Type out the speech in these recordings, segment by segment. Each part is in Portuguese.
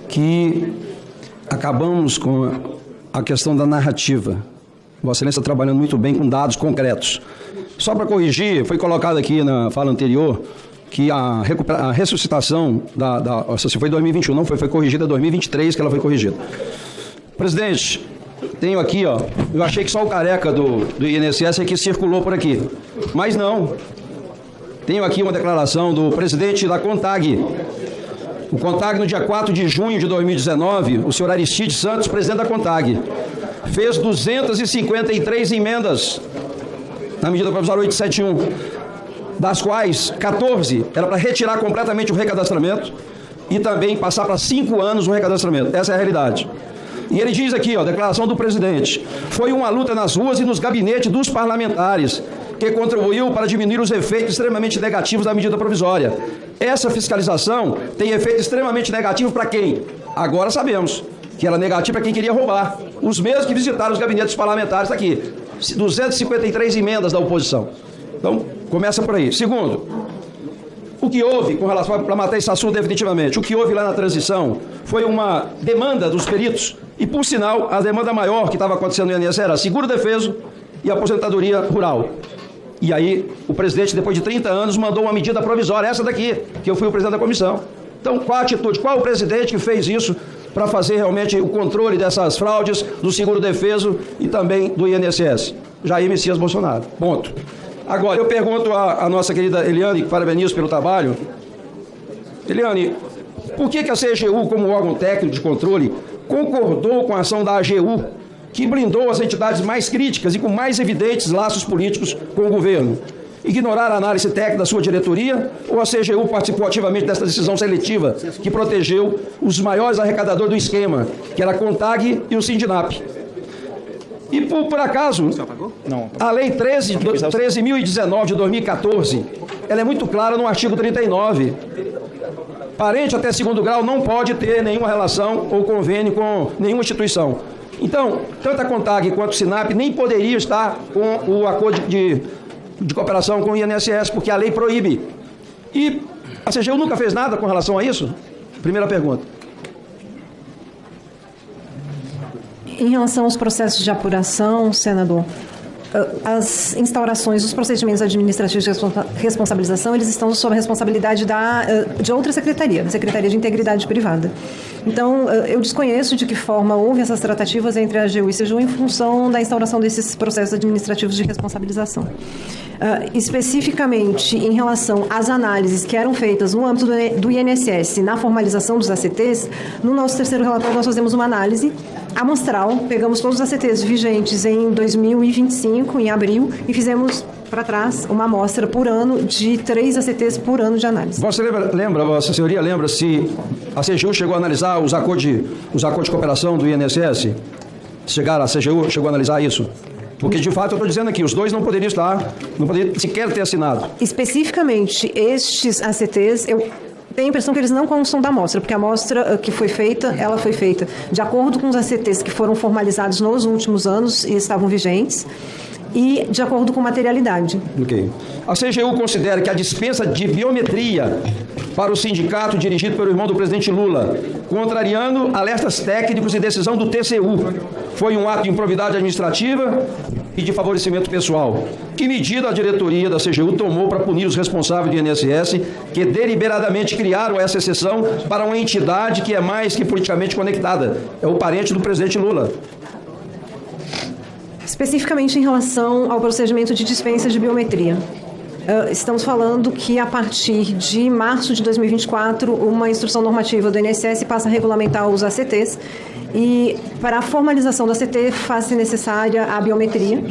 que acabamos com a questão da narrativa. Vossa Excelência trabalhando muito bem com dados concretos. Só para corrigir, foi colocado aqui na fala anterior que a ressuscitação se foi em 2021, não foi corrigida em 2023 que ela foi corrigida. Presidente, tenho aqui, ó, eu achei que só o careca do INSS é que circulou por aqui, mas não. Tenho aqui uma declaração do presidente da CONTAG. O CONTAG, no dia 4 de junho de 2019, o senhor Aristide Santos, presidente da CONTAG, fez 253 emendas na medida provisória 871, das quais 14 era para retirar completamente o recadastramento e também passar para 5 anos o recadastramento. Essa é a realidade. E ele diz aqui, ó, declaração do presidente: foi uma luta nas ruas e nos gabinetes dos parlamentares que contribuiu para diminuir os efeitos extremamente negativos da medida provisória. Essa fiscalização tem efeito extremamente negativo para quem? Agora sabemos que era negativo para quem queria roubar. Os mesmos que visitaram os gabinetes parlamentares, está aqui. 253 emendas da oposição. Então, começa por aí. Segundo, o que houve com relação para matar esse assunto definitivamente, o que houve lá na transição foi uma demanda dos peritos e, por sinal, a demanda maior que estava acontecendo no INSS era seguro defeso e aposentadoria rural. E aí, o presidente, depois de 30 anos, mandou uma medida provisória, essa daqui, que eu fui o presidente da comissão. Então, qual a atitude? Qual o presidente que fez isso para fazer realmente o controle dessas fraudes do seguro defeso e também do INSS? Jair Messias Bolsonaro. Ponto. Agora, eu pergunto à nossa querida Eliane, que parabenizo pelo trabalho. Eliane, por que a CGU, como órgão técnico de controle, concordou com a ação da AGU, que blindou as entidades mais críticas e com mais evidentes laços políticos com o governo? Ignorar a análise técnica da sua diretoria, ou a CGU participou ativamente dessa decisão seletiva que protegeu os maiores arrecadadores do esquema, que era a CONTAG e o Sindinap? E por acaso, a Lei 13.019 de 2014, ela é muito clara no artigo 39. Parente até segundo grau não pode ter nenhuma relação ou convênio com nenhuma instituição. Então, tanto a CONTAG quanto o SINAP nem poderiam estar com o acordo de cooperação com o INSS, porque a lei proíbe. E a CGU nunca fez nada com relação a isso? Primeira pergunta. Em relação aos processos de apuração, senador, as instaurações dos procedimentos administrativos de responsabilização, eles estão sob a responsabilidade de outra secretaria, da Secretaria de Integridade Privada. Então, eu desconheço de que forma houve essas tratativas entre a AGU e CGU em função da instauração desses processos administrativos de responsabilização. Especificamente em relação às análises que eram feitas no âmbito do INSS na formalização dos ACTs, no nosso terceiro relatório nós fazemos uma análise amostral, pegamos todos os ACTs vigentes em 2025, em abril, e fizemos para trás uma amostra por ano de 3 ACTs por ano de análise. Vossa Senhoria lembra se a CGU chegou a analisar os acordos de cooperação do INSS? A CGU chegou a analisar isso? Porque, de fato, eu estou dizendo aqui, os dois não poderiam estar, não poderiam sequer ter assinado. Especificamente, estes ACTs, eu tenho a impressão que eles não constam da amostra, porque a amostra que foi feita, ela foi feita de acordo com os ACTs que foram formalizados nos últimos anos e estavam vigentes, e de acordo com materialidade. Ok. A CGU considera que a dispensa de biometria para o sindicato dirigido pelo irmão do presidente Lula, contrariando alertas técnicos e decisão do TCU, foi um ato de improbidade administrativa e de favorecimento pessoal. Que medida a diretoria da CGU tomou para punir os responsáveis do INSS que deliberadamente criaram essa exceção para uma entidade que é mais que politicamente conectada? É o parente do presidente Lula. Especificamente em relação ao procedimento de dispensa de biometria. Estamos falando que, a partir de março de 2024, uma instrução normativa do INSS passa a regulamentar os ACTs e, para a formalização do ACT, faz-se necessária a biometria.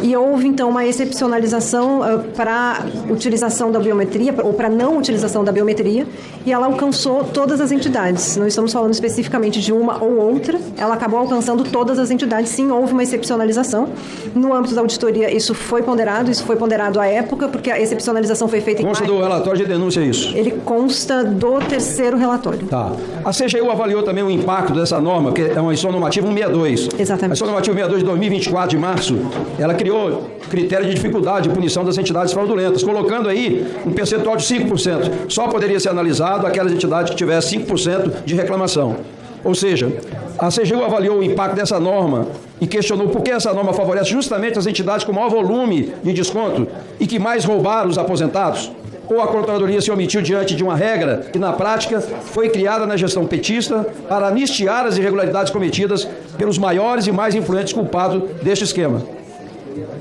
E houve, então, uma excepcionalização para a utilização da biometria, ou para a não utilização da biometria, e ela alcançou todas as entidades. Não estamos falando especificamente de uma ou outra, ela acabou alcançando todas as entidades. Sim, houve uma excepcionalização. No âmbito da auditoria, isso foi ponderado à época, porque a excepcionalização foi feita em Consta do relatório de denúncia isso? Ele consta do terceiro relatório. Tá. A CGU avaliou também o impacto dessa norma, que é uma instrução normativa 162. Exatamente. A instrução normativa 162 de 2024, de março, ela criou critério de dificuldade de punição das entidades fraudulentas, colocando aí um percentual de 5%. Só poderia ser analisado aquelas entidades que tivessem 5% de reclamação. Ou seja, a CGU avaliou o impacto dessa norma e questionou por que essa norma favorece justamente as entidades com maior volume de desconto e que mais roubaram os aposentados. Ou a Controladoria se omitiu diante de uma regra que, na prática, foi criada na gestão petista para anistiar as irregularidades cometidas pelos maiores e mais influentes culpados deste esquema.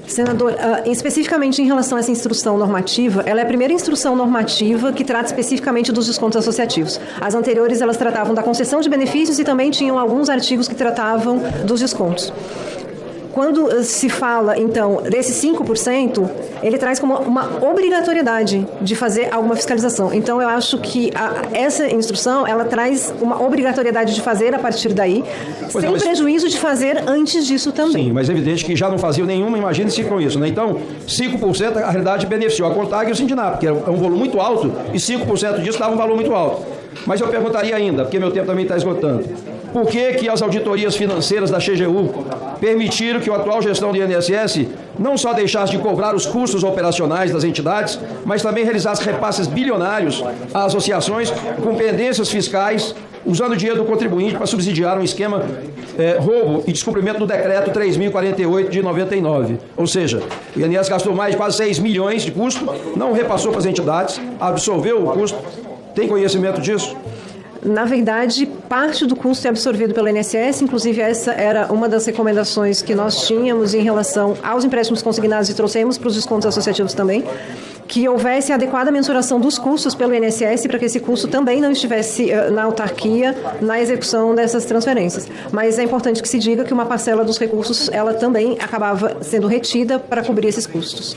Senador, especificamente em relação a essa instrução normativa, ela é a primeira instrução normativa que trata especificamente dos descontos associativos. As anteriores, elas tratavam da concessão de benefícios e também tinham alguns artigos que tratavam dos descontos. Quando se fala, então, desse 5%, ele traz como uma obrigatoriedade de fazer alguma fiscalização. Então, eu acho que essa instrução, ela traz uma obrigatoriedade de fazer a partir daí, sem prejuízo de fazer antes disso também. Sim, mas é evidente que já não faziam nenhuma, imagine-se com isso, né? Então, 5% a realidade beneficiou a CONTAG e o Sindinap, porque é um volume muito alto, e 5% disso dava um valor muito alto. Mas eu perguntaria ainda, porque meu tempo também está esgotando, por que as auditorias financeiras da CGU permitiram que a atual gestão do INSS não só deixasse de cobrar os custos operacionais das entidades, mas também realizasse repasses bilionários a associações com pendências fiscais, usando o dinheiro do contribuinte para subsidiar um esquema roubo e descumprimento do decreto 3.048 de 99. Ou seja, o INSS gastou mais de quase 6 milhões de custo, não repassou para as entidades, absorveu o custo. Tem conhecimento disso? Na verdade, parte do custo é absorvido pelo INSS, inclusive essa era uma das recomendações que nós tínhamos em relação aos empréstimos consignados e trouxemos para os descontos associativos também, que houvesse adequada mensuração dos custos pelo INSS para que esse custo também não estivesse na autarquia, na execução dessas transferências. Mas é importante que se diga que uma parcela dos recursos, ela também acabava sendo retida para cobrir esses custos.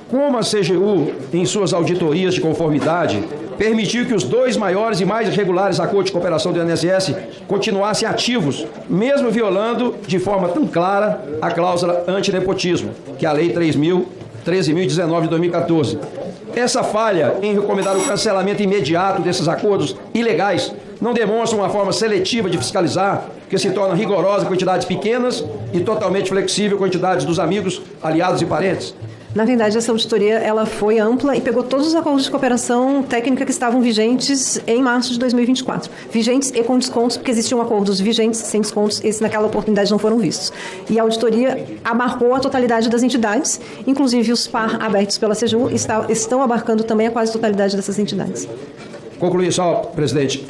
Como a CGU, em suas auditorias de conformidade, permitiu que os dois maiores e mais irregulares acordos de cooperação do INSS continuassem ativos, mesmo violando de forma tão clara a cláusula antinepotismo, que é a Lei 13.019 de 2014. Essa falha em recomendar o cancelamento imediato desses acordos ilegais não demonstra uma forma seletiva de fiscalizar, que se torna rigorosa com entidades pequenas e totalmente flexível com entidades dos amigos, aliados e parentes? Na verdade, essa auditoria ela foi ampla e pegou todos os acordos de cooperação técnica que estavam vigentes em março de 2024. Vigentes e com descontos, porque existiam acordos vigentes sem descontos, esses naquela oportunidade não foram vistos. E a auditoria abarcou a totalidade das entidades, inclusive os PAR abertos pela CGU estão abarcando também a quase totalidade dessas entidades. Concluir só, presidente,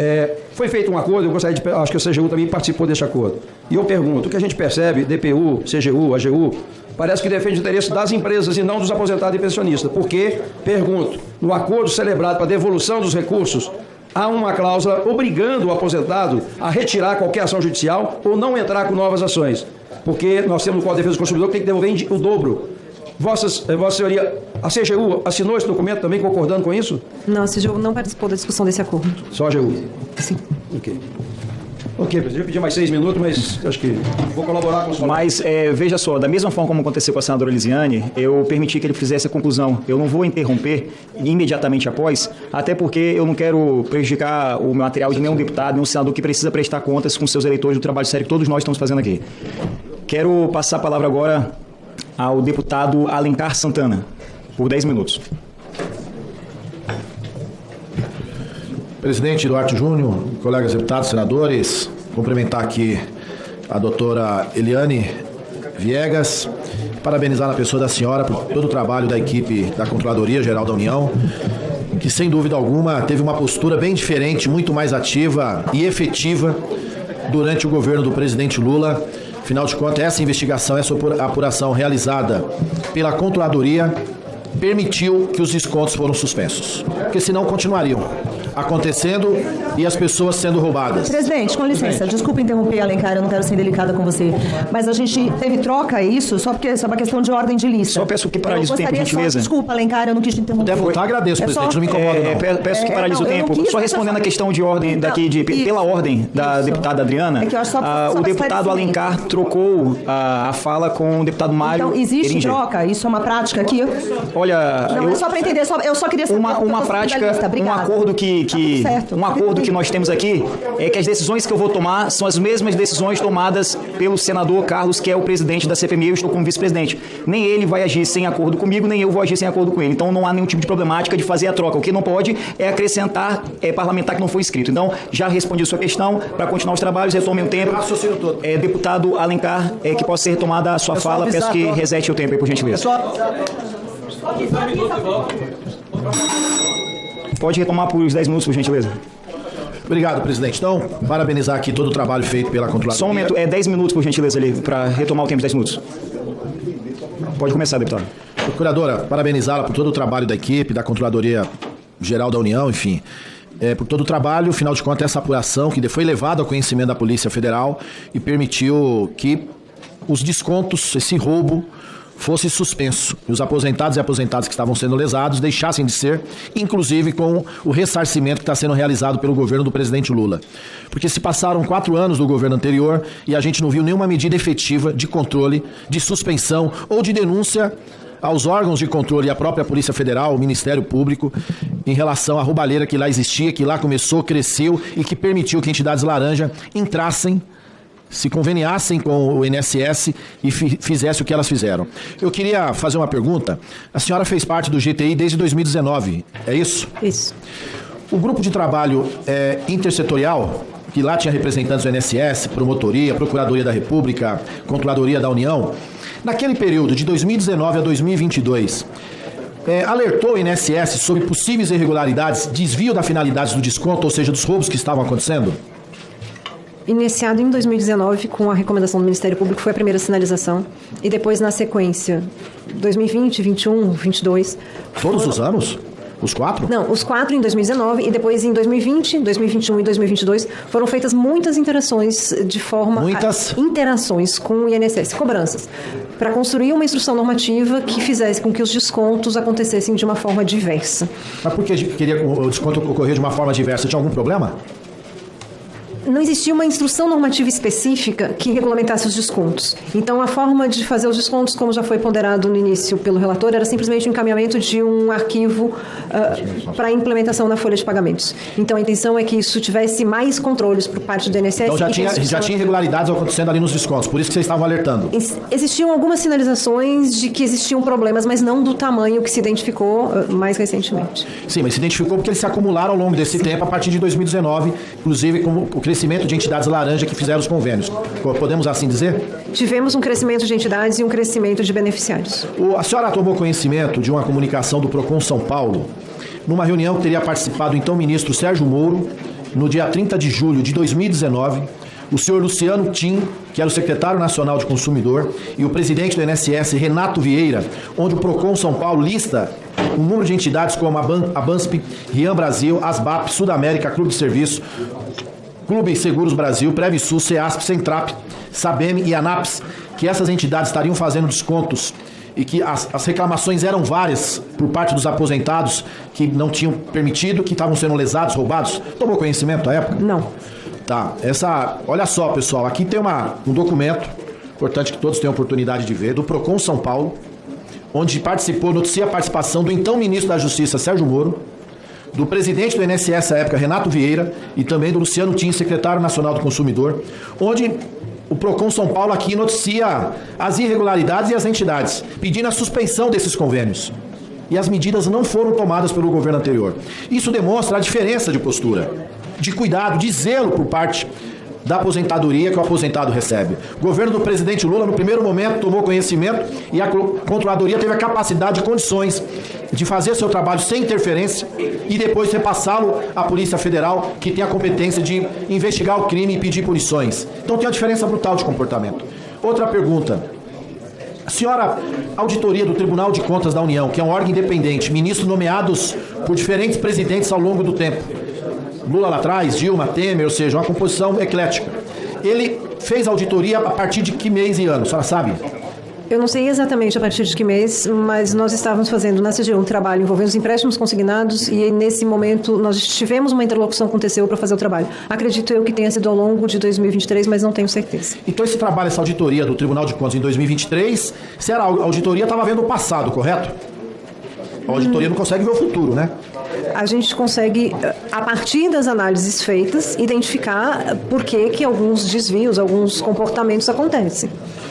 foi feito um acordo, eu gostaria de, acho que a CGU também participou desse acordo. E eu pergunto, o que a gente percebe, DPU, CGU, AGU, parece que defende o interesse das empresas e não dos aposentados e pensionistas. Porque, pergunto, no acordo celebrado para a devolução dos recursos, há uma cláusula obrigando o aposentado a retirar qualquer ação judicial ou não entrar com novas ações. Porque nós temos no Código de Defesa do Consumidor que tem que devolver o dobro. Vossa Senhoria, a CGU assinou esse documento também concordando com isso? Não, a CGU não participou da discussão desse acordo. Só a AGU? Sim. Ok, presidente, eu pedi mais 6 minutos, mas acho que vou colaborar com o senhor. Mas, veja só, da mesma forma como aconteceu com a senadora Elisiane, eu permiti que ele fizesse a conclusão. Eu não vou interromper imediatamente após, até porque eu não quero prejudicar o material de nenhum deputado, nenhum senador que precisa prestar contas com seus eleitores do trabalho sério que todos nós estamos fazendo aqui. Quero passar a palavra agora ao deputado Alencar Santana, por 10 minutos. Presidente Duarte Júnior, colegas deputados, senadores, cumprimentar aqui a doutora Eliane Viegas, parabenizar na pessoa da senhora por todo o trabalho da equipe da Controladoria Geral da União, que sem dúvida alguma teve uma postura bem diferente, muito mais ativa e efetiva durante o governo do presidente Lula. Afinal de contas, essa investigação, essa apuração realizada pela Controladoria permitiu que os descontos foram suspensos, porque senão continuariam acontecendo e as pessoas sendo roubadas. Presidente, com licença, desculpa interromper, Alencar, eu não quero ser delicada com você, mas a gente teve troca, isso, só porque isso é uma questão de ordem de lista. Só peço que paralise o tempo, por gentileza. Desculpa, Alencar, eu não quis te interromper. Deve voltar, agradeço, presidente, não me incomoda, não. Peço que paralise o tempo. Só respondendo a questão de ordem pela ordem da deputada Adriana, o deputado Alencar trocou a fala com o deputado Mário. Então, existe Eringer. Troca? Isso é uma prática aqui? Olha, não, é só para entender, eu só queria saber uma prática, um acordo que nós temos aqui é que as decisões que eu vou tomar são as mesmas decisões tomadas pelo senador Carlos, que é o presidente da CPMI, eu estou como vice-presidente. Nem ele vai agir sem acordo comigo, nem eu vou agir sem acordo com ele. Então não há nenhum tipo de problemática de fazer a troca. O que não pode é acrescentar parlamentar que não foi inscrito. Então, já respondi a sua questão. Para continuar os trabalhos, retome o tempo. Deputado Alencar, que possa ser retomada a sua fala, peço que resete o tempo aí, por gentileza. Pode retomar por 10 minutos, por gentileza. Obrigado, presidente. Então, parabenizar aqui todo o trabalho feito pela Controladoria. Só um momento, 10 minutos, por gentileza, ali, para retomar o tempo de 10 minutos. Pode começar, deputado. Procuradora, parabenizá-la por todo o trabalho da equipe, da Controladoria Geral da União, enfim. Por todo o trabalho, afinal de contas, essa apuração que foi levada ao conhecimento da Polícia Federal e permitiu que os descontos, esse roubo, fosse suspenso. E os aposentados e aposentadas que estavam sendo lesados deixassem de ser, inclusive com o ressarcimento que está sendo realizado pelo governo do presidente Lula. Porque se passaram 4 anos do governo anterior e a gente não viu nenhuma medida efetiva de controle, de suspensão ou de denúncia aos órgãos de controle e à própria Polícia Federal, o Ministério Público, em relação à roubalheira que lá existia, que lá começou, cresceu e que permitiu que entidades laranja entrassem, se conveniassem com o INSS e fizessem o que elas fizeram. Eu queria fazer uma pergunta. A senhora fez parte do GTI desde 2019, é isso? Isso. O grupo de trabalho intersetorial, que lá tinha representantes do INSS, Promotoria, Procuradoria da República, Controladoria da União, naquele período de 2019 a 2022, alertou o INSS sobre possíveis irregularidades, desvio da finalidade do desconto, ou seja, dos roubos que estavam acontecendo? Iniciado em 2019, com a recomendação do Ministério Público, foi a primeira sinalização. E depois, na sequência, 2020, 21, 22... Todos os anos? Os 4? Não, os 4 em 2019 e depois em 2020, 2021 e 2022 foram feitas muitas interações de forma... Interações com o INSS, cobranças, para construir uma instrução normativa que fizesse com que os descontos acontecessem de uma forma diversa. Mas por que queria o desconto ocorrer de uma forma diversa? Tinha algum problema? Não existia uma instrução normativa específica que regulamentasse os descontos. Então, a forma de fazer os descontos, como já foi ponderado no início pelo relator, era simplesmente o encaminhamento de um arquivo para implementação na folha de pagamentos. Então, a intenção é que isso tivesse mais controles por parte do INSS. Então, já tinha irregularidades acontecendo ali nos descontos, por isso que vocês estavam alertando. Existiam algumas sinalizações de que existiam problemas, mas não do tamanho que se identificou mais recentemente. Sim, mas se identificou porque eles se acumularam ao longo desse tempo, a partir de 2019, inclusive com o crescimento de entidades laranja que fizeram os convênios. Podemos assim dizer? Tivemos um crescimento de entidades e um crescimento de beneficiários. A senhora tomou conhecimento de uma comunicação do Procon São Paulo, numa reunião que teria participado então o ministro Sérgio Moro, no dia 30 de julho de 2019, o senhor Luciano Tim, que era o secretário nacional de consumidor, e o presidente do INSS, Renato Vieira, onde o Procon São Paulo lista um número de entidades como a BANSP, Rian Brasil, ASBAP, Sudamérica, Clube de Serviço, Clube Seguros Brasil, Previsul, CEASP, Centrap, Sabem e ANAPS, que essas entidades estariam fazendo descontos e que as reclamações eram várias por parte dos aposentados que não tinham permitido, que estavam sendo lesados, roubados. Tomou conhecimento à época? Não. Tá, olha só, pessoal, aqui tem um documento, importante que todos tenham oportunidade de ver, do Procon São Paulo, onde noticia a participação do então ministro da Justiça, Sérgio Moro, do presidente do INSS à época, Renato Vieira, e também do Luciano Tim, secretário nacional do consumidor, onde o Procon São Paulo aqui noticia as irregularidades e as entidades, pedindo a suspensão desses convênios. E as medidas não foram tomadas pelo governo anterior. Isso demonstra a diferença de postura, de cuidado, de zelo por parte da aposentadoria que o aposentado recebe. O governo do presidente Lula, no primeiro momento, tomou conhecimento e a Controladoria teve a capacidade e condições de fazer seu trabalho sem interferência e depois repassá-lo à Polícia Federal, que tem a competência de investigar o crime e pedir punições. Então tem uma diferença brutal de comportamento. Outra pergunta. A senhora, auditoria do Tribunal de Contas da União, que é um órgão independente, ministros nomeados por diferentes presidentes ao longo do tempo, Lula lá atrás, Dilma, Temer, ou seja, uma composição eclética. Ele fez auditoria a partir de que mês e ano, a senhora sabe? Eu não sei exatamente a partir de que mês, mas nós estávamos fazendo na CGU um trabalho envolvendo os empréstimos consignados e nesse momento nós tivemos uma interlocução com o TCU para fazer o trabalho. Acredito eu que tenha sido ao longo de 2023, mas não tenho certeza. Então esse trabalho, essa auditoria do Tribunal de Contas em 2023, se era a auditoria, estava vendo o passado, correto? A auditoria não consegue ver o futuro, né? A gente consegue, a partir das análises feitas, identificar por que alguns desvios, alguns comportamentos acontecem.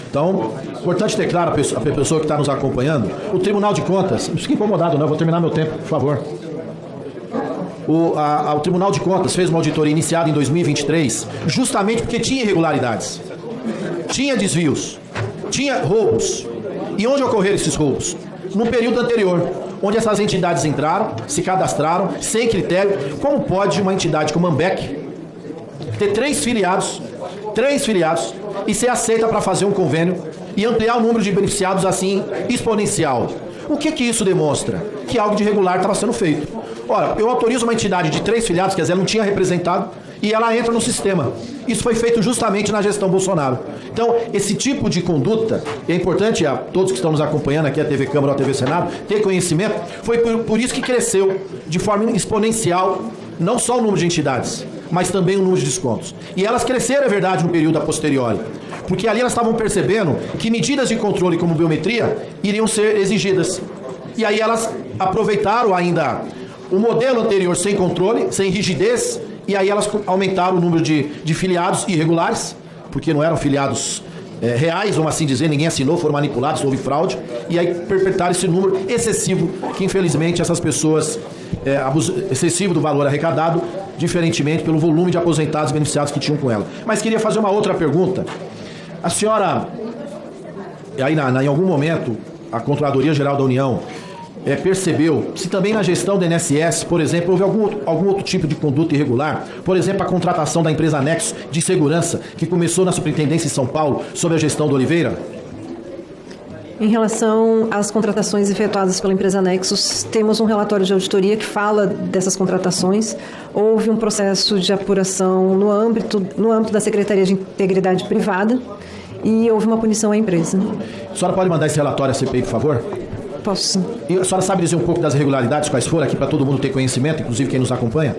Então, importante ter claro a pessoa que está nos acompanhando, o Tribunal de Contas, não fique incomodado, não, eu vou terminar meu tempo, por favor. O Tribunal de Contas fez uma auditoria iniciada em 2023, justamente porque tinha irregularidades, tinha desvios, tinha roubos. E onde ocorreram esses roubos? No período anterior, onde essas entidades entraram, se cadastraram, sem critério. Como pode uma entidade como a Ambec ter três filiados, e ser aceita para fazer um convênio e ampliar o número de beneficiados assim exponencial? O que isso demonstra? Que algo de irregular estava sendo feito. Ora, eu autorizo uma entidade de 3 filiados, quer dizer, ela não tinha representado, e ela entra no sistema. Isso foi feito justamente na gestão Bolsonaro. Então, esse tipo de conduta, e é importante a todos que estão nos acompanhando aqui, a TV Câmara ou a TV Senado, ter conhecimento, foi por isso que cresceu de forma exponencial, não só o número de entidades, mas também o número de descontos. E elas cresceram, é verdade, no período a posteriori, porque ali elas estavam percebendo que medidas de controle como biometria iriam ser exigidas. E aí elas aproveitaram ainda o modelo anterior sem controle, sem rigidez, e aí elas aumentaram o número de filiados irregulares, porque não eram filiados reais, vamos assim dizer, ninguém assinou, foram manipulados, houve fraude, e aí perpetraram esse número excessivo, que infelizmente essas pessoas, excessivo do valor arrecadado, diferentemente pelo volume de aposentados e beneficiados que tinham com ela. Mas queria fazer uma outra pergunta. A senhora, aí em algum momento, a Controladoria Geral da União percebeu se também na gestão do INSS, por exemplo, houve algum outro tipo de conduta irregular, por exemplo, a contratação da empresa Nexo de segurança, que começou na Superintendência em São Paulo, sob a gestão do Oliveira? Em relação às contratações efetuadas pela empresa Nexus, temos um relatório de auditoria que fala dessas contratações. Houve um processo de apuração no âmbito da Secretaria de Integridade Privada e houve uma punição à empresa. A senhora pode mandar esse relatório à CPI, por favor? Posso sim. E a senhora sabe dizer um pouco das irregularidades, quais foram, aqui para todo mundo ter conhecimento, inclusive quem nos acompanha?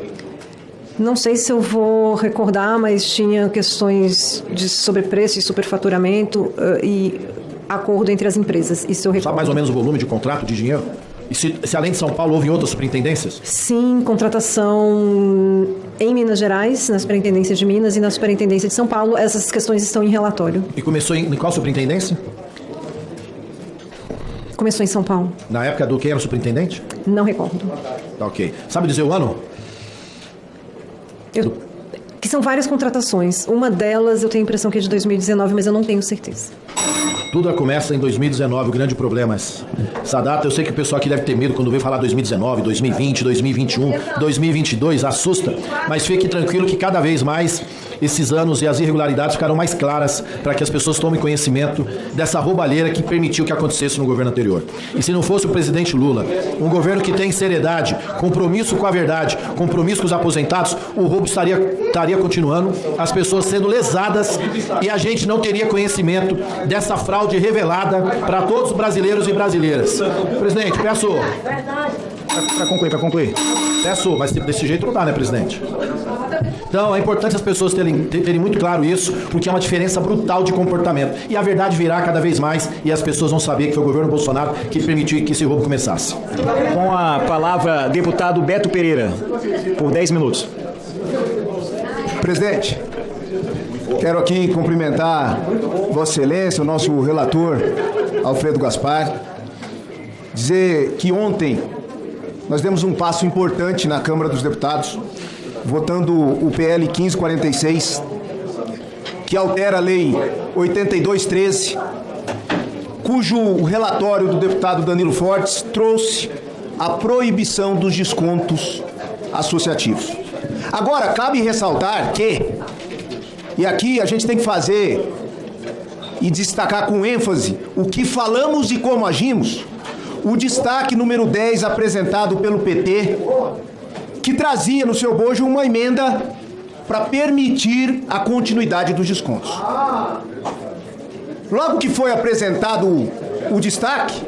Não sei se eu vou recordar, mas tinha questões de sobrepreço e superfaturamento e acordo entre as empresas. Isso eu recordo. Sabe mais ou menos o volume de contrato de dinheiro? E se além de São Paulo houve em outras superintendências? Sim, contratação em Minas Gerais, na Superintendência de Minas e na Superintendência de São Paulo. Essas questões estão em relatório. E começou em qual superintendência? Começou em São Paulo. Na época do quem era o superintendente? Não recordo. Tá, ok. Sabe dizer o ano? Que são várias contratações. Uma delas eu tenho a impressão que é de 2019, mas eu não tenho certeza. Tudo começa em 2019, o grande problema é essa data. Eu sei que o pessoal aqui deve ter medo quando vem falar 2019, 2020, 2021, 2022, assusta. Mas fique tranquilo que cada vez mais esses anos e as irregularidades ficarão mais claras para que as pessoas tomem conhecimento dessa roubalheira que permitiu que acontecesse no governo anterior. E se não fosse o presidente Lula, um governo que tem seriedade, compromisso com a verdade, compromisso com os aposentados, o roubo estaria continuando, as pessoas sendo lesadas e a gente não teria conhecimento dessa fraude revelada para todos os brasileiros e brasileiras. Presidente, peço... Para concluir. Peço, mas desse jeito não dá, né, presidente? Então, é importante as pessoas terem muito claro isso, porque é uma diferença brutal de comportamento. E a verdade virá cada vez mais e as pessoas vão saber que foi o governo Bolsonaro que permitiu que esse roubo começasse. Com a palavra, deputado Beto Pereira, por 10 minutos. Presidente, quero aqui cumprimentar Vossa Excelência, o nosso relator, Alfredo Gaspar, dizer que ontem nós demos um passo importante na Câmara dos Deputados, votando o PL 1546, que altera a Lei 8213, cujo relatório do deputado Danilo Fortes trouxe a proibição dos descontos associativos. Agora, cabe ressaltar que, e aqui a gente tem que fazer e destacar com ênfase o que falamos e como agimos, o destaque número 10 apresentado pelo PT, que trazia no seu bojo uma emenda para permitir a continuidade dos descontos. Logo que foi apresentado o destaque,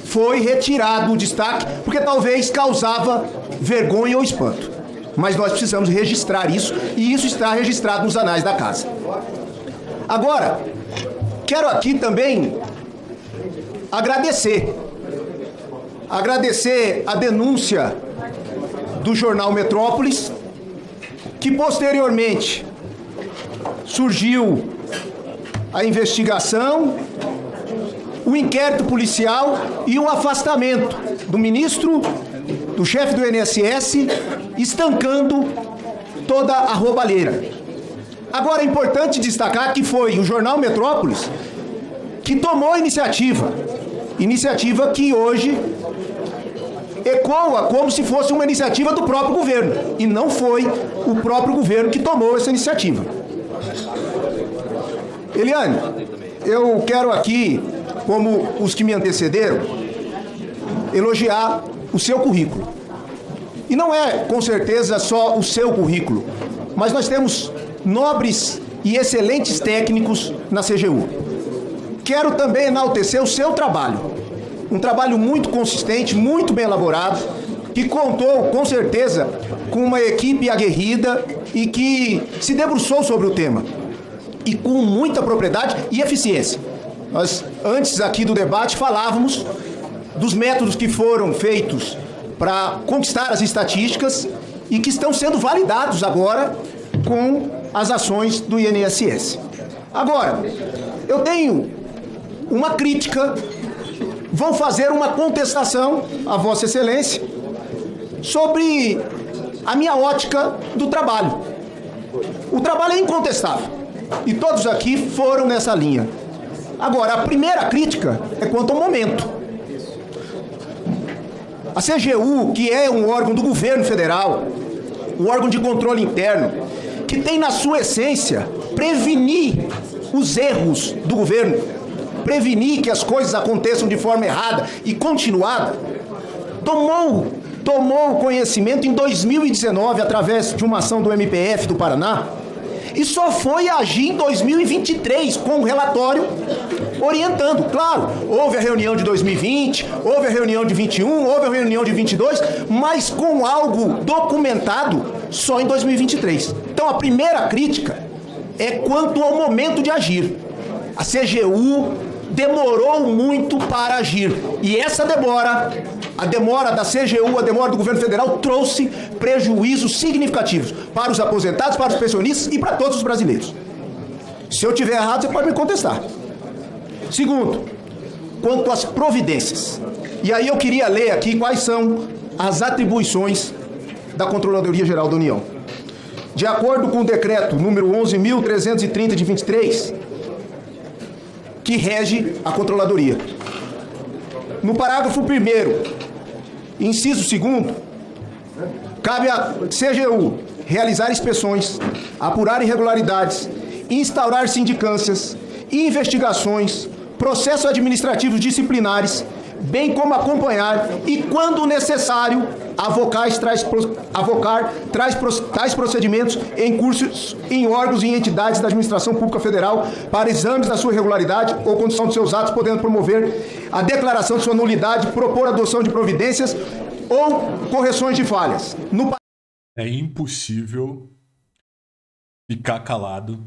foi retirado o destaque, porque talvez causava vergonha ou espanto. Mas nós precisamos registrar isso, e isso está registrado nos anais da casa. Agora, quero aqui também agradecer a denúncia do jornal Metrópolis, que posteriormente surgiu a investigação, o inquérito policial e o afastamento do ministro, do chefe do INSS, estancando toda a roubalheira. Agora é importante destacar que foi o jornal Metrópolis que tomou a iniciativa que hoje ecoa como se fosse uma iniciativa do próprio governo, e não foi o próprio governo que tomou essa iniciativa. Eliane, eu quero aqui, como os que me antecederam, elogiar o seu currículo. E não é, com certeza, só o seu currículo, mas nós temos nobres e excelentes técnicos na CGU. Quero também enaltecer o seu trabalho. Um trabalho muito consistente, muito bem elaborado, que contou, com certeza, com uma equipe aguerrida e que se debruçou sobre o tema. E com muita propriedade e eficiência. Nós, antes aqui do debate, falávamos dos métodos que foram feitos para conquistar as estatísticas e que estão sendo validados agora com as ações do INSS. Agora, eu tenho uma crítica, vou fazer uma contestação a Vossa Excelência sobre a minha ótica do trabalho. O trabalho é incontestável e todos aqui foram nessa linha. Agora, a primeira crítica é quanto ao momento. A CGU, que é um órgão do governo federal, um órgão de controle interno, que tem na sua essência prevenir os erros do governo, prevenir que as coisas aconteçam de forma errada e continuada, tomou conhecimento em 2019 através de uma ação do MPF do Paraná e só foi agir em 2023 com um relatório orientando. Claro, houve a reunião de 2020, houve a reunião de 21, houve a reunião de 22, mas com algo documentado só em 2023. Então a primeira crítica é quanto ao momento de agir. A CGU demorou muito para agir. E essa demora, a demora da CGU, a demora do governo federal, trouxe prejuízos significativos para os aposentados, para os pensionistas e para todos os brasileiros. Se eu tiver errado, você pode me contestar. Segundo, quanto às providências. E aí eu queria ler aqui quais são as atribuições da Controladoria Geral da União. De acordo com o decreto número 11.330 de 23, que rege a Controladoria. No parágrafo 1º, inciso 2º, cabe à CGU realizar inspeções, apurar irregularidades, instaurar sindicâncias, investigações, processos administrativos disciplinares, bem como acompanhar e, quando necessário, avocar tais procedimentos em cursos em órgãos e entidades da administração pública federal para exames da sua regularidade ou condição de seus atos, podendo promover a declaração de sua nulidade, propor a adoção de providências ou correções de falhas. É impossível ficar calado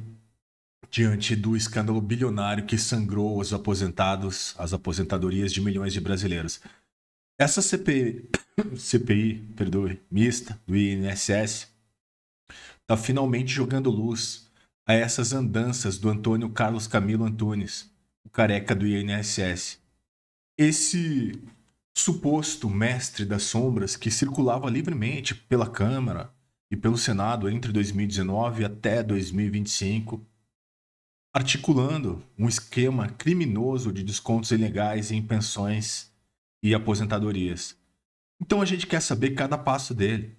diante do escândalo bilionário que sangrou os aposentados, as aposentadorias de milhões de brasileiros. Essa CPI, mista do INSS, está finalmente jogando luz a essas andanças do Antônio Carlos Camilo Antunes, o careca do INSS. Esse suposto mestre das sombras que circulava livremente pela Câmara e pelo Senado entre 2019 até 2025, articulando um esquema criminoso de descontos ilegais em pensões e aposentadorias. Então a gente quer saber cada passo dele,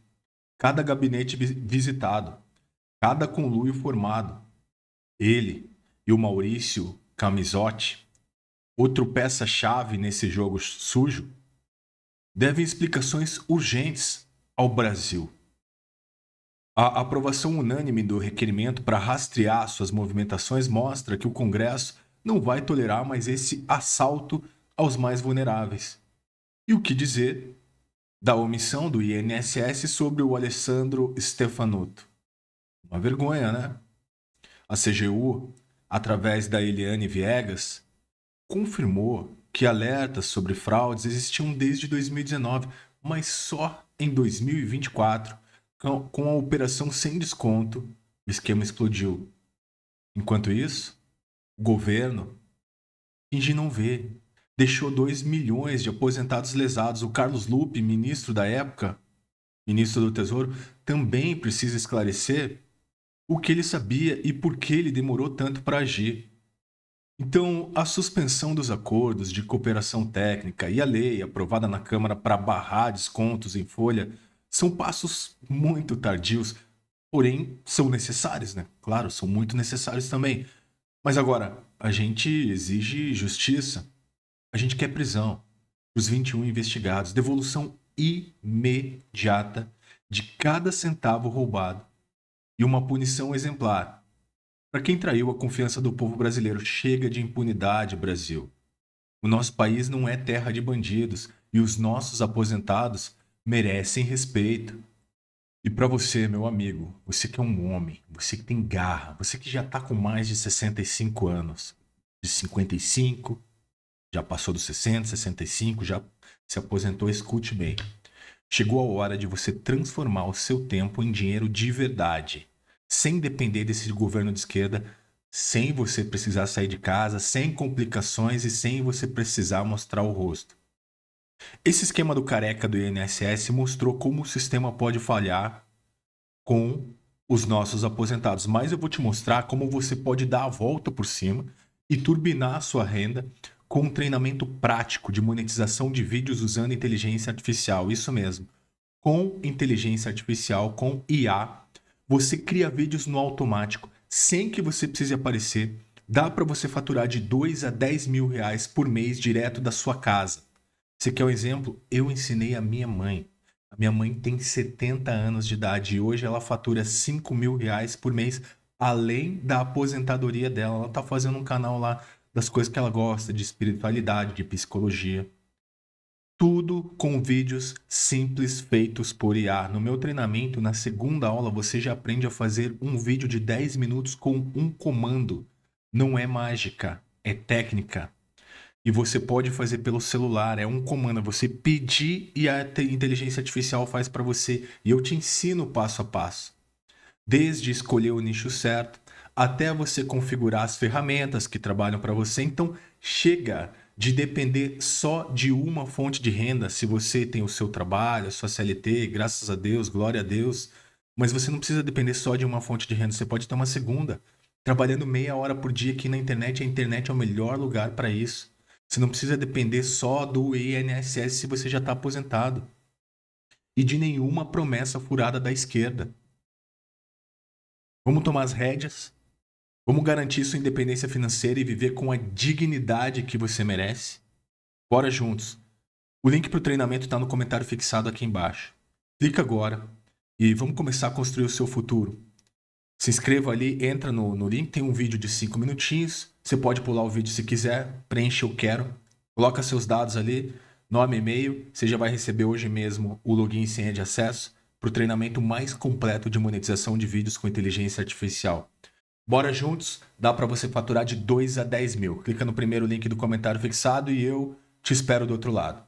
cada gabinete visitado, cada conluio formado. Ele e o Maurício Camisotti, outro peça-chave nesse jogo sujo, devem explicações urgentes ao Brasil. A aprovação unânime do requerimento para rastrear suas movimentações mostra que o Congresso não vai tolerar mais esse assalto aos mais vulneráveis. E o que dizer da omissão do INSS sobre o Alessandro Stefanotto? Uma vergonha, né? A CGU, através da Eliane Viegas, confirmou que alertas sobre fraudes existiam desde 2019, mas só em 2024, com a operação sem desconto, o esquema explodiu. Enquanto isso, o governo finge não ver. Deixou 2 milhões de aposentados lesados. O Carlos Lupe, ministro da época, ministro do Tesouro, também precisa esclarecer o que ele sabia e por que ele demorou tanto para agir. Então, a suspensão dos acordos de cooperação técnica e a lei aprovada na Câmara para barrar descontos em folha são passos muito tardios, porém são necessários, né? Claro, são muito necessários também. Mas agora, a gente exige justiça. A gente quer prisão para os 21 investigados, devolução imediata de cada centavo roubado e uma punição exemplar para quem traiu a confiança do povo brasileiro. Chega de impunidade, Brasil. O nosso país não é terra de bandidos e os nossos aposentados merecem respeito. E para você, meu amigo, você que é um homem, você que tem garra, você que já está com mais de 65 anos, de 55, já passou dos 60, 65, já se aposentou, escute bem. Chegou a hora de você transformar o seu tempo em dinheiro de verdade, sem depender desse governo de esquerda, sem você precisar sair de casa, sem complicações e sem você precisar mostrar o rosto. Esse esquema do careca do INSS mostrou como o sistema pode falhar com os nossos aposentados, mas eu vou te mostrar como você pode dar a volta por cima e turbinar a sua renda com um treinamento prático de monetização de vídeos usando inteligência artificial. Isso mesmo. Com inteligência artificial, com IA, você cria vídeos no automático, sem que você precise aparecer. Dá para você faturar de 2 a 10 mil reais por mês direto da sua casa. Você quer um exemplo? Eu ensinei a minha mãe. A minha mãe tem 70 anos de idade e hoje ela fatura 5 mil reais por mês, além da aposentadoria dela. Ela está fazendo um canal lá das coisas que ela gosta, de espiritualidade, de psicologia. Tudo com vídeos simples feitos por IA. No meu treinamento, na segunda aula, você já aprende a fazer um vídeo de 10 minutos com um comando. Não é mágica, é técnica. E você pode fazer pelo celular, é um comando. Você pedir e a inteligência artificial faz para você. E eu te ensino passo a passo. Desde escolher o nicho certo, até você configurar as ferramentas que trabalham para você. Então, chega de depender só de uma fonte de renda. Se você tem o seu trabalho, a sua CLT, graças a Deus, glória a Deus. Mas você não precisa depender só de uma fonte de renda. Você pode ter uma segunda. Trabalhando meia hora por dia aqui na internet. A internet é o melhor lugar para isso. Você não precisa depender só do INSS se você já está aposentado. E de nenhuma promessa furada da esquerda. Vamos tomar as rédeas. Vamos garantir sua independência financeira e viver com a dignidade que você merece? Bora juntos. O link para o treinamento está no comentário fixado aqui embaixo. Clica agora e vamos começar a construir o seu futuro. Se inscreva ali, entra no link, tem um vídeo de 5 minutinhos. Você pode pular o vídeo se quiser, preenche eu quero. Coloca seus dados ali, nome e e-mail. Você já vai receber hoje mesmo o login e senha de acesso para o treinamento mais completo de monetização de vídeos com inteligência artificial. Bora juntos, dá para você faturar de 2 a 10 mil. Clica no primeiro link do comentário fixado e eu te espero do outro lado.